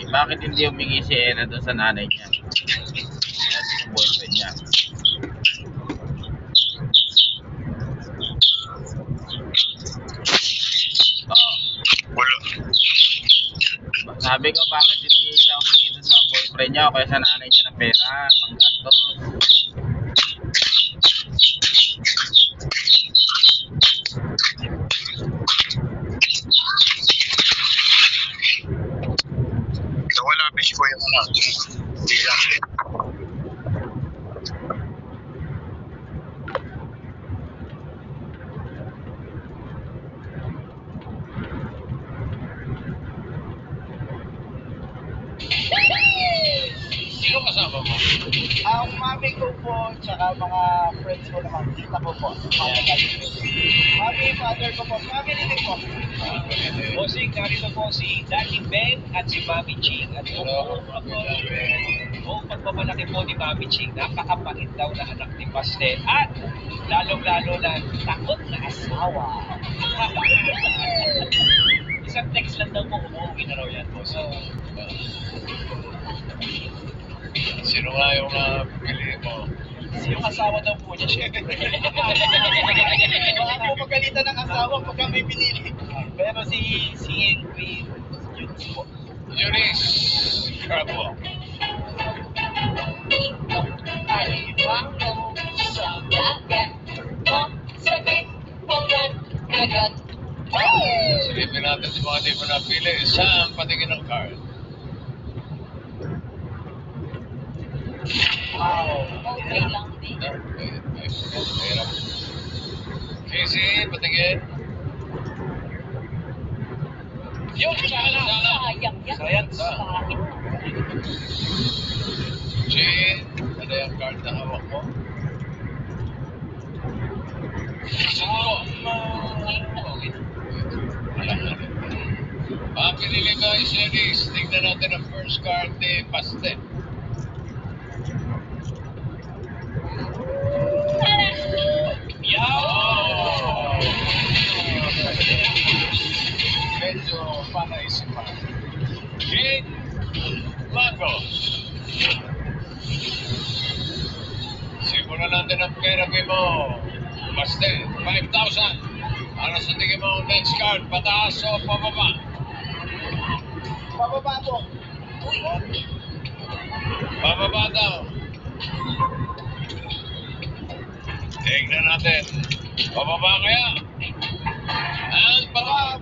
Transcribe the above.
bakit hindi humingi si Ena doon sa nanay niya? Kaya yung boyfriend niya. Wala. Sabi ko, bakit hindi siya humingi doon sa boyfriend niya o kaya sa nanay niya ng pera, panggastos. Nawala fish ko yung ano. Hindi lang. Sino kasama mo? Ang mami ko po, tsaka mga friends ko naman, tita ko po. Mami, father ko po, family din po. Bossing, narito po si Daddy Ben at si Mami Ching. At buong pagmamalaki po ni Mami Ching, napakapait daw na anak ni Pastel. At lalong-lalo na takot na asawa. Isang text lang daw po, umuwi na raw yan, bossing. Sino nga yung pili mo? Yung asawa daw po niya, syempre. Baka po magalitan ng asawa pagka may pinili. Pero si Henry, yun po. Eunice Crabo. Silipin natin si mga di mo napili. Saan patingin ng card? Wow. Okay lang din. Mahirap. Casey, patingin. Yung sana. Sayang yan. Sayang. Bakit? Jane, ano yung card na hawak mo? Siguro. Wala na rin. Ang pinili ko ay series. Tingnan natin ang first card ni Pastel. Medyo panaisipan. Jane Lagos. Simulan natin ang therapy mo. Pastel, 5,000. Ano sa tingin mo next card? Pataas o pababa? Pababa po. Pababa daw. Tingnan natin. Pababa kaya? And pababa.